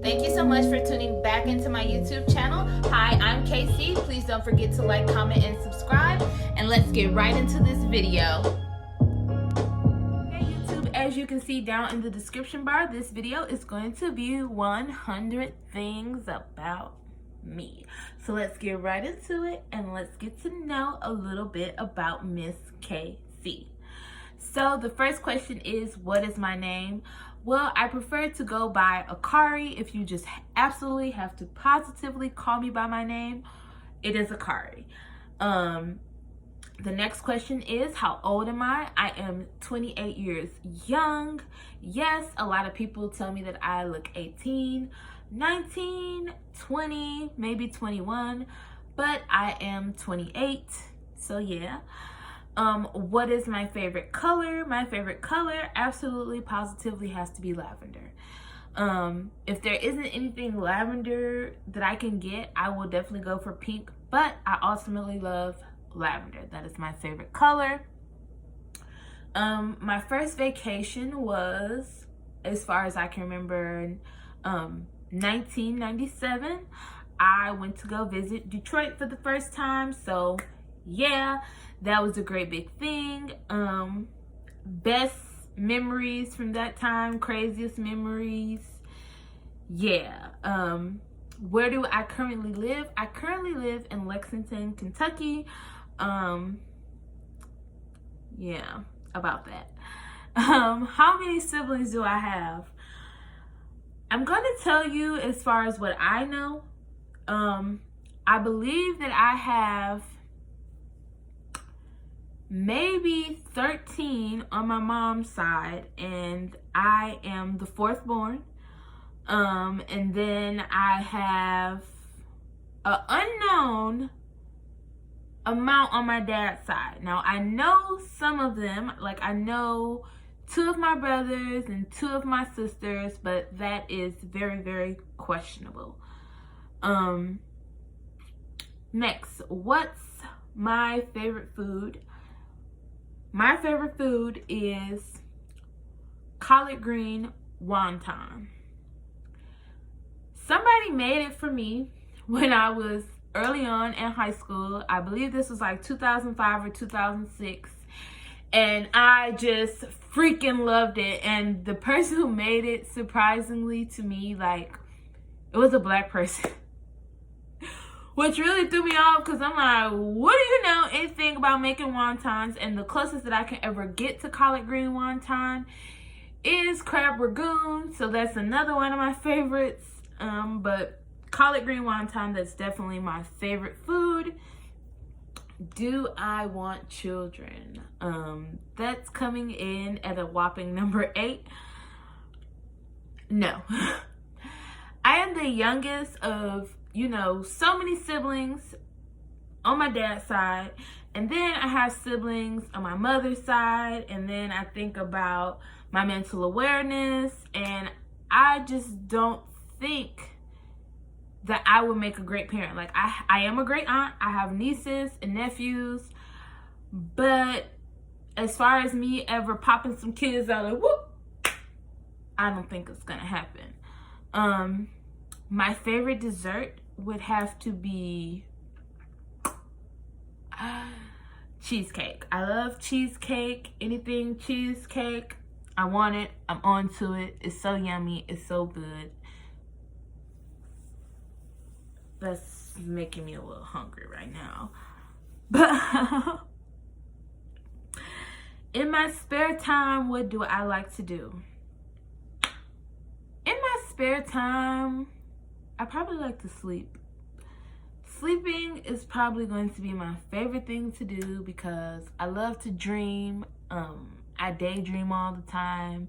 Thank you so much for tuning back into my YouTube channel. Hi, I'm KC. Please don't forget to like, comment, and subscribe. And let's get right into this video. Hey YouTube, as you can see down in the description bar, this video is going to be 100 things about me. So let's get right into it and let's get to know a little bit about Miss KC. So the first question is, what is my name? Well, I prefer to go by Akari. If you just absolutely have to positively call me by my name, it is Akari. The next question is, how old am I? I am 28 years young. Yes, a lot of people tell me that I look 18, 19, 20, maybe 21, but I am 28, so yeah. What is my favorite color? My favorite color absolutely positively has to be lavender. If there isn't anything lavender that I can get, I will definitely go for pink, but I ultimately love lavender. That is my favorite color. My first vacation was, as far as I can remember, 1997. I went to go visit Detroit for the first time, so yeah, that was a great big thing. Best memories from that time, craziest memories, yeah. Where do I currently live? I currently live in Lexington, Kentucky. Yeah, about that. How many siblings do I have? I'm going to tell you as far as what I know. I believe that I have maybe 13 on my mom's side, and I am the fourth born. And then I have an unknown amount on my dad's side. Now I know some of them, like I know 2 of my brothers and 2 of my sisters, but that is very, very questionable. Next, what's my favorite food? My favorite food is collard green wonton. Somebody made it for me when I was early on in high school. I believe this was like 2005 or 2006. And I just freaking loved it. And the person who made it, surprisingly to me, like, it was a black person. Which really threw me off, because I'm like, what do you know anything about making wontons? And the closest that I can ever get to collard green wonton is crab ragoon. So that's another one of my favorites. But collard green wonton, that's definitely my favorite food. Do I want children? That's coming in at a whopping number 8. No. I am the youngest of, you know, so many siblings on my dad's side, and then I have siblings on my mother's side, and then I think about my mental awareness, and I just don't think that I would make a great parent. Like, I am a great aunt. I have nieces and nephews, but as far as me ever popping some kids out of whoop, I don't think it's gonna happen. My favorite dessert would have to be cheesecake. I love cheesecake. Anything cheesecake, I want it. I'm on to it. It's so yummy. It's so good. That's making me a little hungry right now. But in my spare time, what do I like to do? In my spare time, I probably like to sleep. Sleeping is probably going to be my favorite thing to do because I love to dream. I daydream all the time.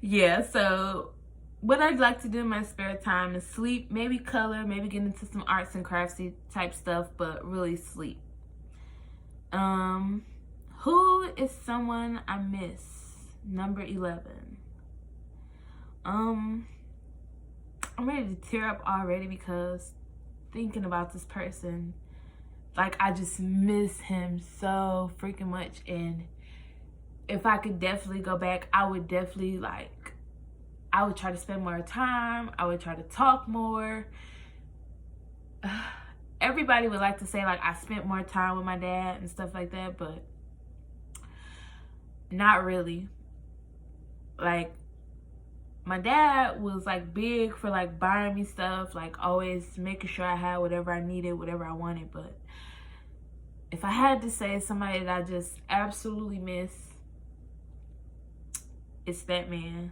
Yeah, so what I'd like to do in my spare time is sleep, maybe color, maybe get into some arts and craftsy type stuff, but really sleep. Who is someone I miss? Number 11. I'm ready to tear up already because thinking about this person, like, I just miss him so freaking much. And if I could definitely go back, I would definitely, like, I would try to spend more time. I would try to talk more. Everybody would like to say like I spent more time with my dad and stuff like that, but not really. Like, my dad was like big for like buying me stuff, like always making sure I had whatever I needed, whatever I wanted. But if I had to say somebody that I just absolutely miss, it's that man.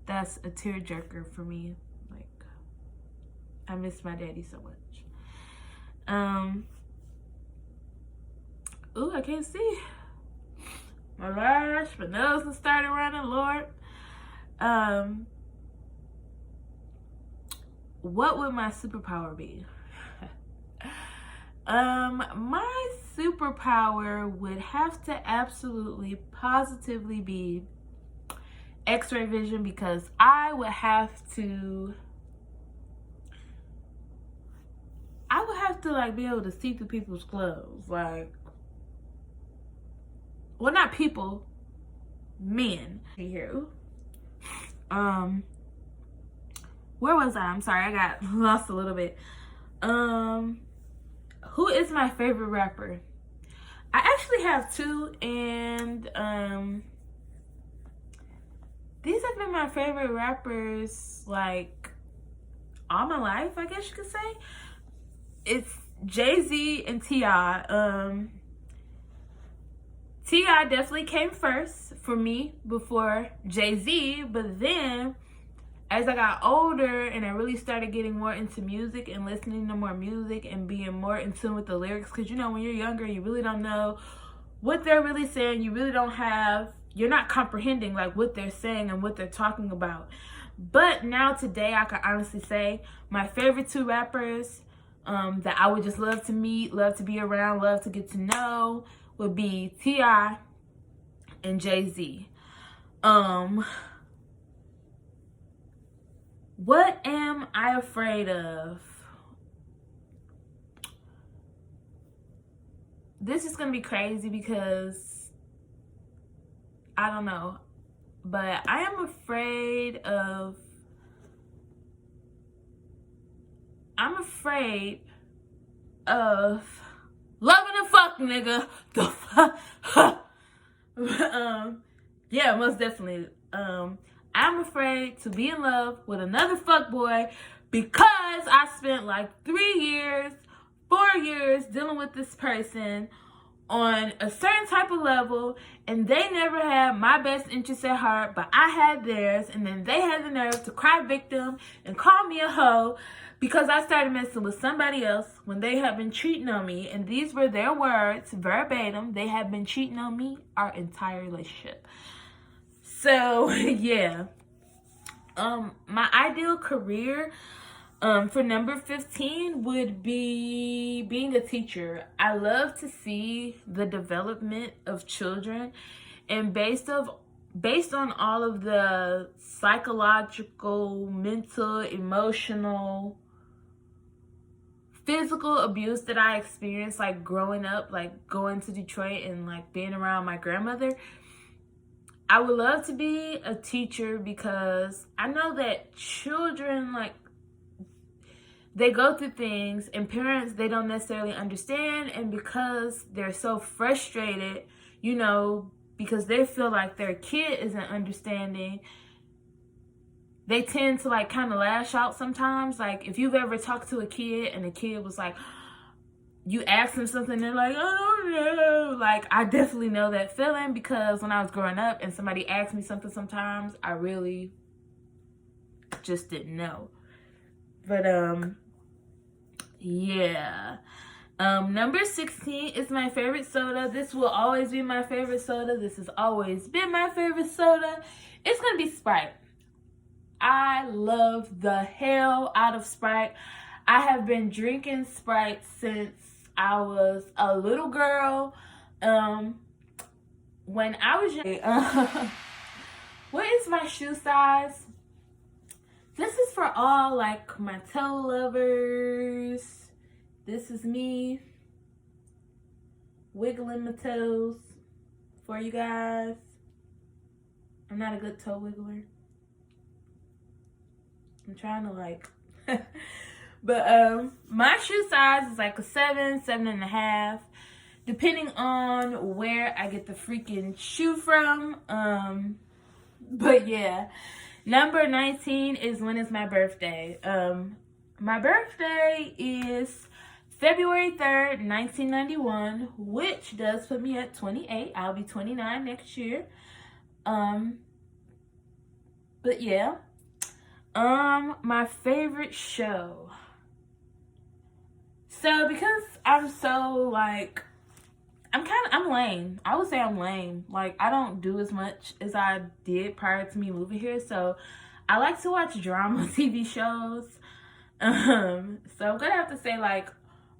That's a tearjerker for me. Like, I miss my daddy so much. Ooh, I can't see. My gosh, my nose has started running, Lord. What would my superpower be? My superpower would have to absolutely, positively be X-ray vision, because I would have to like be able to see through people's clothes. Like, well, not people, men. Here. Where was I? I'm sorry, I got lost a little bit. Who is my favorite rapper? I actually have two, and these have been my favorite rappers like all my life, I guess you could say. It's Jay-Z and T.I. T.I. definitely came first for me before Jay-Z, but then as I got older and I really started getting more into music and listening to more music and being more in tune with the lyrics, because you know, when you're younger, you really don't know what they're really saying. You're not comprehending like what they're saying and what they're talking about. But now today, I can honestly say my favorite two rappers that I would just love to meet, love to be around, love to get to know would be T.I. and Jay-Z. What am I afraid of? This is gonna be crazy because I don't know, but I am afraid of loving a fuck nigga. The fuck. Yeah, most definitely. I'm afraid to be in love with another fuck boy because I spent like 4 years dealing with this person on a certain type of level, and they never had my best interests at heart, but I had theirs, and then they had the nerve to cry victim and call me a hoe because I started messing with somebody else when they had been cheating on me. And these were their words, verbatim. They had been cheating on me our entire relationship. So, yeah. My ideal career for number 15 would be being a teacher. I love to see the development of children, and based on all of the psychological, mental, emotional, physical abuse that I experienced, like growing up, like going to Detroit and like being around my grandmother, I would love to be a teacher because I know that children, like, they go through things and parents, they don't necessarily understand, and because they're so frustrated, you know, because they feel like their kid isn't understanding, they tend to like kind of lash out sometimes. Like, if you've ever talked to a kid and the kid was like, you ask them something, they're like, I don't know. Like, I definitely know that feeling because when I was growing up and somebody asked me something sometimes, I really just didn't know. But, yeah. Number 16 is my favorite soda. This will always be my favorite soda. This has always been my favorite soda. It's going to be Sprite. I love the hell out of Sprite. I have been drinking Sprite since I was a little girl. When I was young, what is my shoe size? This is for all like my toe lovers. This is me wiggling my toes for you guys. I'm not a good toe wiggler. I'm trying to like, but my shoe size is like a 7, 7.5, depending on where I get the freaking shoe from. But yeah, number 19 is when is my birthday. My birthday is February 3rd, 1991, which does put me at 28. I'll be 29 next year. But yeah. My favorite show. So because I'm so like, I'm lame. I would say I'm lame. Like, I don't do as much as I did prior to me moving here. So I like to watch drama TV shows. So I'm gonna have to say like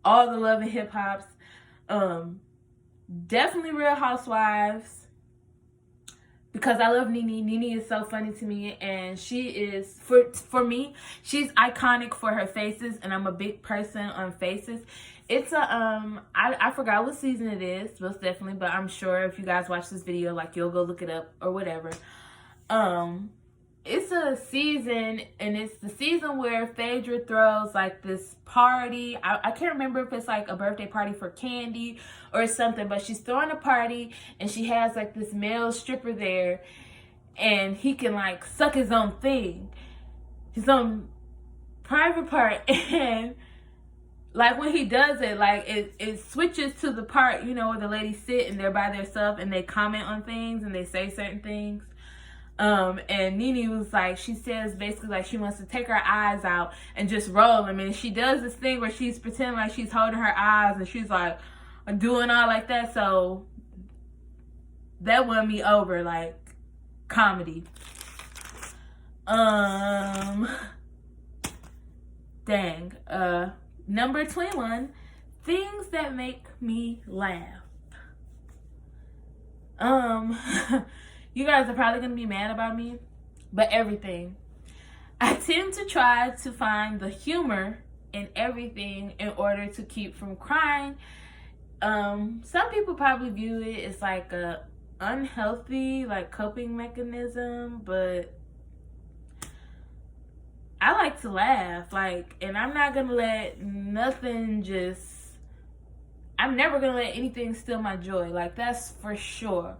all the Love and Hip Hops. Definitely Real Housewives. Because I love Nene. Nene is so funny to me, and she is, for me, she's iconic for her faces, and I'm a big person on faces. It's a, I forgot what season it is, most definitely, but I'm sure if you guys watch this video, like, you'll go look it up or whatever. It's a season, and it's the season where Phaedra throws like this party. I can't remember if it's like a birthday party for Candy or something, but she's throwing a party and she has like this male stripper there, and he can like suck his own thing, his own private part. And like when he does it, like it switches to the part, you know, where the ladies sit and they're by themselves and they comment on things and they say certain things. And Nene was like, she says basically like she wants to take her eyes out and just roll them. And she does this thing where she's pretending like she's holding her eyes and she's like doing all like that. So that won me over, like, comedy. Dang. Number 21, things that make me laugh. You guys are probably going to be mad about me, but everything. I tend to try to find the humor in everything in order to keep from crying. Some people probably view it as like a unhealthy, like, coping mechanism, but I like to laugh, like, and I'm not going to let nothing I'm never going to let anything steal my joy. Like, that's for sure.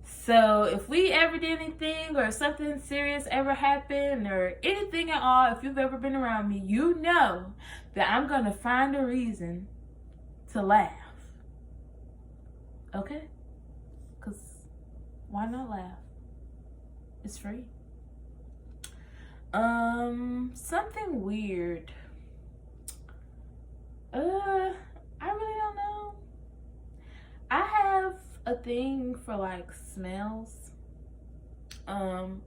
So if we ever did anything, or if something serious ever happened, or anything at all, if you've ever been around me, you know that I'm going to find a reason to laugh. Okay? Because why not laugh? It's free. Something weird. I really don't know. I have a thing for like smells,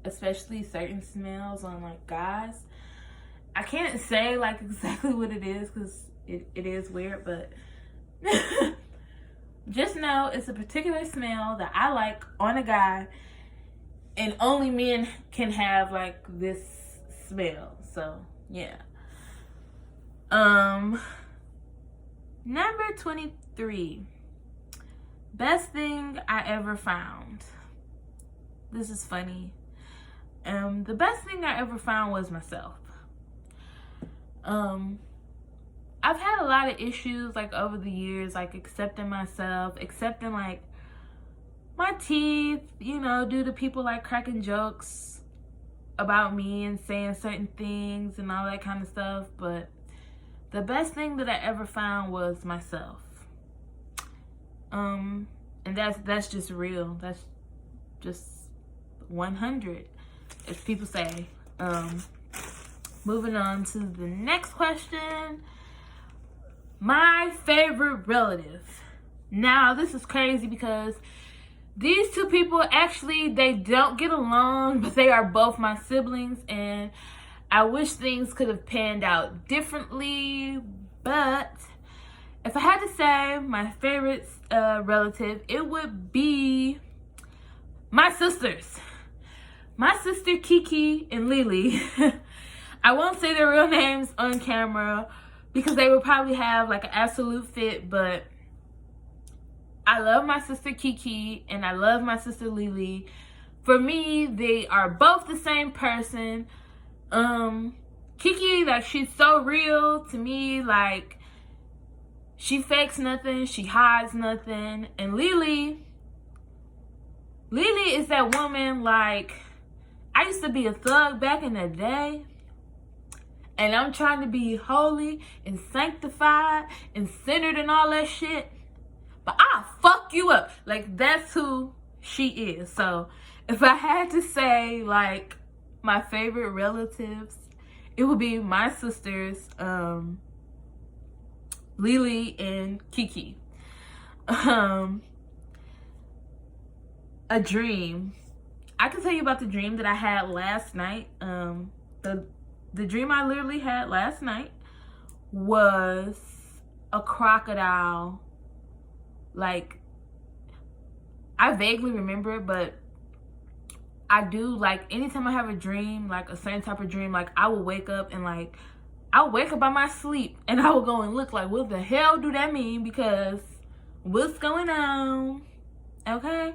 especially certain smells on like guys. I can't say like exactly what it is because it is weird, but just know it's a particular smell that I like on a guy, and only men can have like this smell. So yeah. Number 23. Best thing I ever found. This is funny. The best thing I ever found was myself. I've had a lot of issues like over the years, like accepting myself, accepting like my teeth, you know, due to people like cracking jokes about me and saying certain things and all that kind of stuff. But the best thing that I ever found was myself. And that's just real. That's just 100, as people say. Moving on to the next question. My favorite relative. Now, this is crazy because these two people actually, they don't get along, but they are both my siblings, and I wish things could have panned out differently. But if I had to say my favorite relative, it would be my sisters. My sister Kiki and Lily. I won't say their real names on camera because they would probably have like an absolute fit, but I love my sister Kiki and I love my sister Lily for me, they are both the same person. Kiki, like, she's so real to me. Like, she fakes nothing, she hides nothing. And Lily is that woman. Like, I used to be a thug back in the day, and I'm trying to be holy and sanctified and centered and all that shit, but I'll fuck you up. Like, that's who she is. So if I had to say, like, my favorite relatives, it would be my sisters, Lily and Kiki. A dream. I can tell you about the dream that I had last night. The dream I literally had last night was a crocodile. Like, I vaguely remember it, but I do, like, anytime I have a dream, like a certain type of dream, like, I will wake up and, like, I'll wake up by my sleep and I will go and look like, what the hell do that mean? Because what's going on? Okay.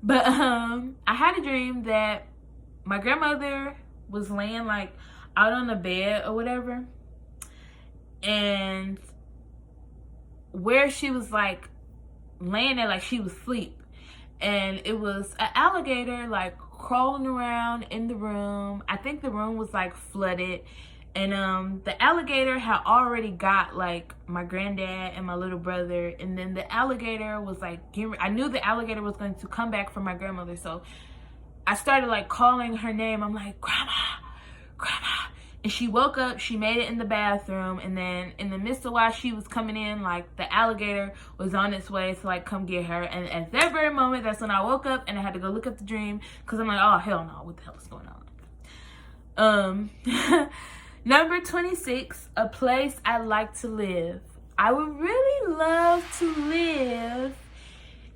But I had a dream that my grandmother was laying, like, out on the bed or whatever, and where she was, like, laying there, like she was asleep, and it was an alligator, like, crawling around in the room. I think the room was, like, flooded, and the alligator had already got, like, my granddad and my little brother, and then the alligator was, like, I knew the alligator was going to come back for my grandmother, so I started, like, calling her name. I'm like, Grandma, Grandma. And she woke up, she made it in the bathroom, and then in the midst of while she was coming in, like, the alligator was on its way to, like, come get her. And at that very moment, that's when I woke up and I had to go look at the dream, because I'm like, oh, hell no, what the hell is going on? Number 26, a place I'd like to live. I would really love to live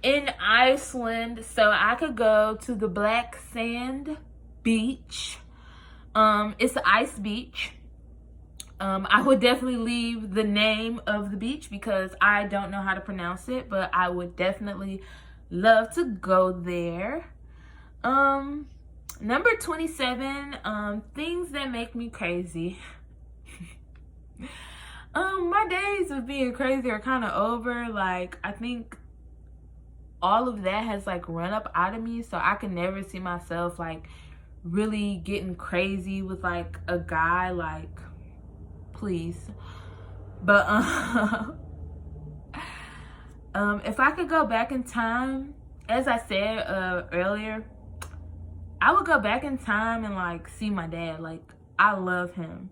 in Iceland so I could go to the Black Sand Beach. It's an ice beach. I would definitely leave the name of the beach because I don't know how to pronounce it, but I would definitely love to go there. Number 27, things that make me crazy. My days of being crazy are kind of over. Like, I think all of that has, like, run up out of me, so I can never see myself, like, really getting crazy with, like, a guy. Like, please. But if I could go back in time, as I said earlier, I would go back in time and, like, see my dad. Like, I love him.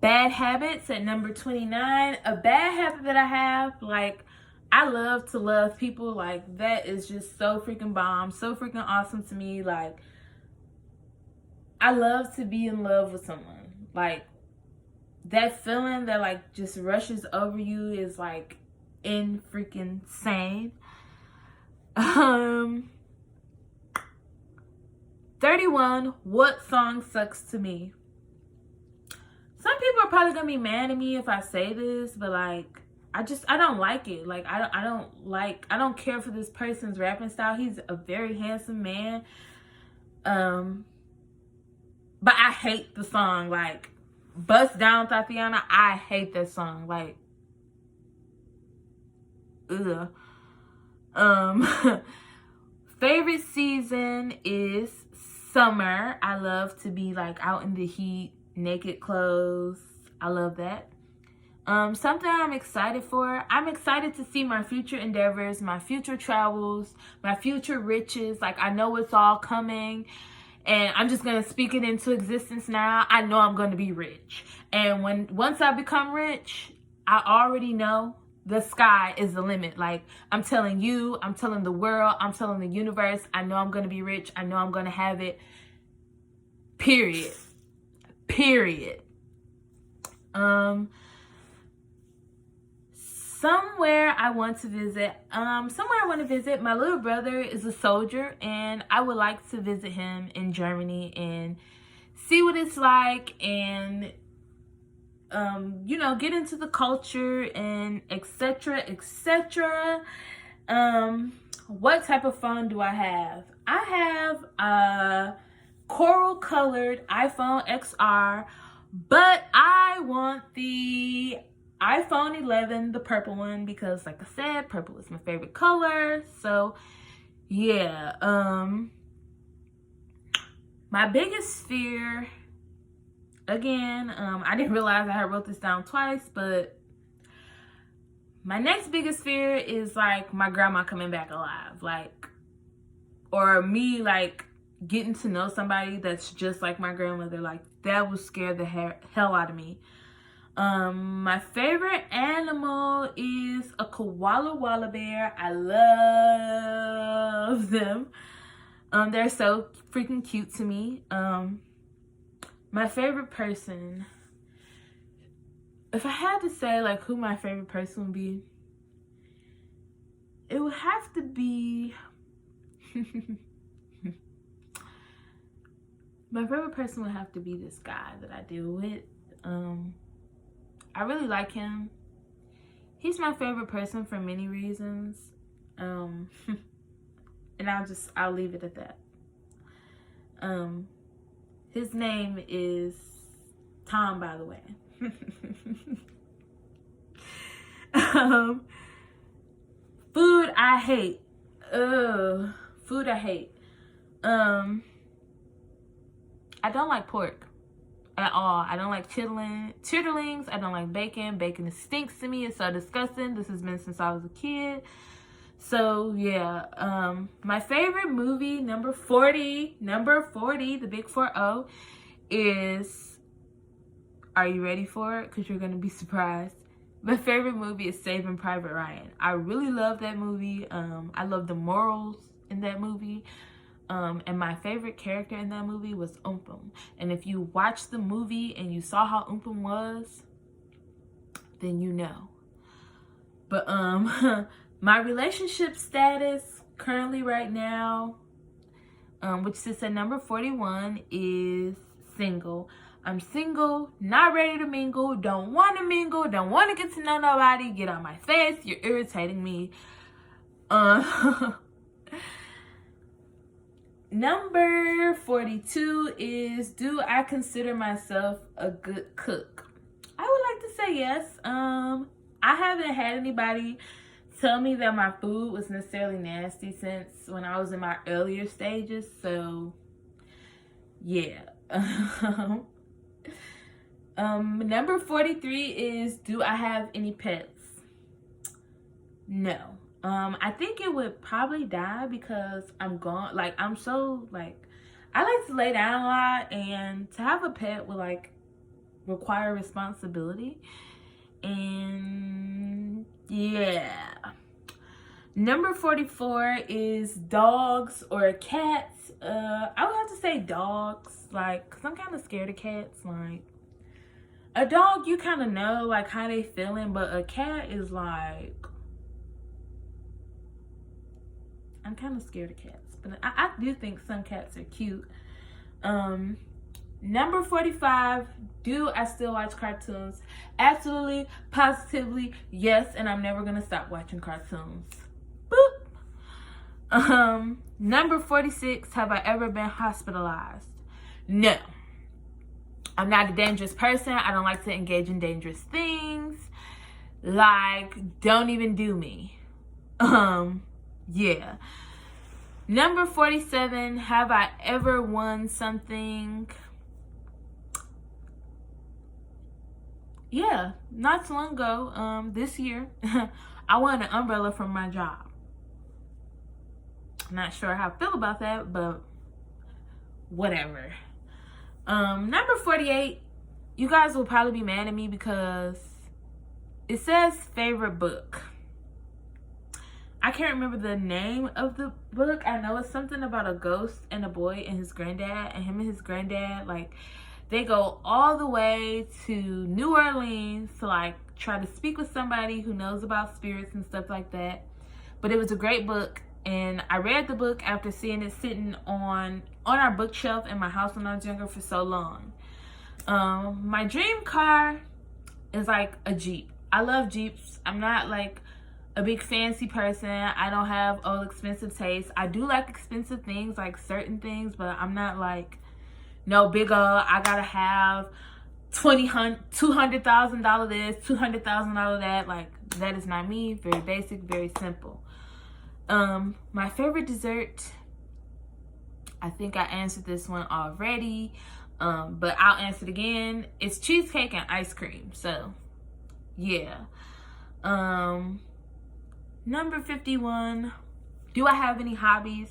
Bad habits at number 29. A bad habit that I have, like, I love to love people. Like, that is just so freaking bomb, so freaking awesome to me. Like, I love to be in love with someone. Like, that feeling that, like, just rushes over you is, like, in freaking insane. 31, what song sucks to me? Some people are probably gonna be mad at me if I say this, but, like, I don't like it. Like, I don't care for this person's rapping style. He's a very handsome man. But I hate the song. Like, Bust Down Tatiana, I hate that song. Like, ugh. Favorite season is summer. I love to be, like, out in the heat, naked clothes. I love that. Something I'm excited for. I'm excited to see my future endeavors, my future travels, my future riches. Like, I know it's all coming, and I'm just going to speak it into existence now. I know I'm going to be rich. And once I become rich, I already know the sky is the limit. Like, I'm telling you, I'm telling the world, I'm telling the universe, I know I'm going to be rich. I know I'm going to have it. Period. Somewhere I want to visit. My little brother is a soldier, and I would like to visit him in Germany and see what it's like, and get into the culture and etc. what type of phone do I have? I have a coral colored iPhone XR, but I want the iPhone 11, the purple one, because like I said, purple is my favorite color. So yeah, my biggest fear, again, I didn't realize I had wrote this down twice, but my next biggest fear is like my grandma coming back alive, like, or me like getting to know somebody that's just like my grandmother. Like, that would scare the hell out of me. My favorite animal is a koala bear. I love them. They're so freaking cute to me. My favorite person, if I had to say like who my favorite person would be, it would have to be my favorite person would have to be this guy that I deal with. I really like him. He's my favorite person for many reasons. And I'll leave it at that. His name is Tom, by the way. Food I hate. Food I hate. I don't like pork at all. I don't like chitterlings. I don't like bacon. Bacon stinks to me. It's so disgusting. This has been since I was a kid. So yeah, my favorite movie, number 40, the big 40, is, are you ready for it? Because you're going to be surprised. My favorite movie is Saving Private Ryan. I really love that movie. I love the morals in that movie. And my favorite character in that movie was Umpum. And if you watched the movie and you saw how Umpum was, then you know. But my relationship status currently right now, which sits at number 41, is single. I'm single, not ready to mingle, don't want to mingle, don't want to get to know nobody. Get on my face, you're irritating me. Number 42 is, do I consider myself a good cook? I would like to say yes. I haven't had anybody tell me that my food was necessarily nasty since when I was in my earlier stages. So yeah. Number 43 is, do I have any pets? No. I think it would probably die because I'm gone. Like, I'm so, like, I like to lay down a lot, and to have a pet would, like, require responsibility. And yeah. Number 44 is dogs or cats. I would have to say dogs, like, because I'm kind of scared of cats. Like, a dog, you kind of know, like, how they feeling, but a cat is like, I'm kind of scared of cats, but I do think some cats are cute. Number 45, do I still watch cartoons? Absolutely, positively, yes, and I'm never going to stop watching cartoons. Boop. Number 46, have I ever been hospitalized? No. I'm not a dangerous person. I don't like to engage in dangerous things. Like, don't even do me. Yeah. Number 47, have I ever won something? Yeah, not too long ago, this year, I won an umbrella from my job. I'm not sure how I feel about that, but whatever. Number 48, you guys will probably be mad at me because it says favorite book. I can't remember the name of the book. I know it's something about a ghost and a boy and his granddad, and him and his granddad, like, they go all the way to New Orleans to, like, try to speak with somebody who knows about spirits and stuff like that. But it was a great book, and I read the book after seeing it sitting on our bookshelf in my house when I was younger for so long. My dream car is like a Jeep. I love Jeeps. I'm not like a big fancy person. I don't have all expensive tastes. I do like expensive things, like certain things, but I'm not like, no, big I gotta have $200,000 this, $200,000 that. Like, that is not me. Very basic, very simple. My favorite dessert, I think I answered this one already, but I'll answer it again. It's cheesecake and ice cream. So yeah. Number 51, do I have any hobbies?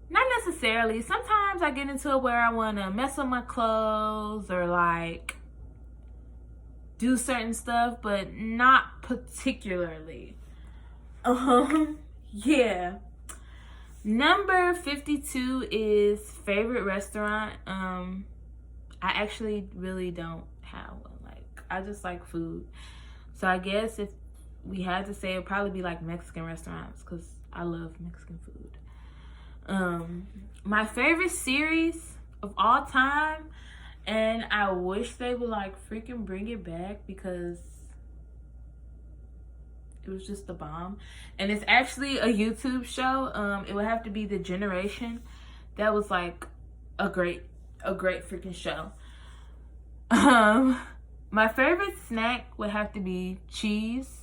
Not necessarily. Sometimes I get into it where I want to mess with my clothes or like do certain stuff, but not particularly. Yeah. Number 52 is favorite restaurant. I actually really don't have one. Like, I just like food. So I guess if we had to say, it'd probably be like Mexican restaurants, because I love Mexican food. My favorite series of all time, and I wish they would like freaking bring it back, because it was just the bomb. And it's actually a YouTube show. It would have to be The Generation. That was like a great freaking show. My favorite snack would have to be cheese.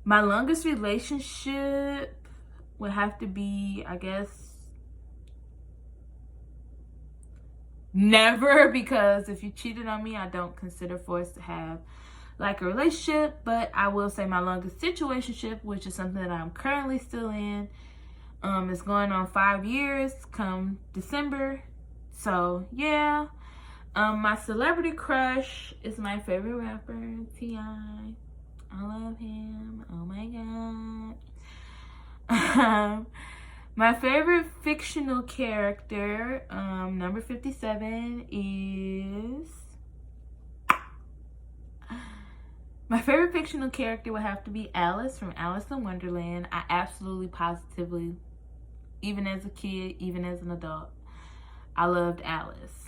My longest relationship would have to be, I guess, never, because if you cheated on me, I don't consider forced to have like a relationship. But I will say my longest situationship, which is something that I'm currently still in, is going on 5 years come December. So yeah. My celebrity crush is my favorite rapper, T.I. I love him. Oh my god. My favorite fictional character, number 57, is... My favorite fictional character would have to be Alice from Alice in Wonderland. I absolutely, positively, even as a kid, even as an adult, I loved Alice.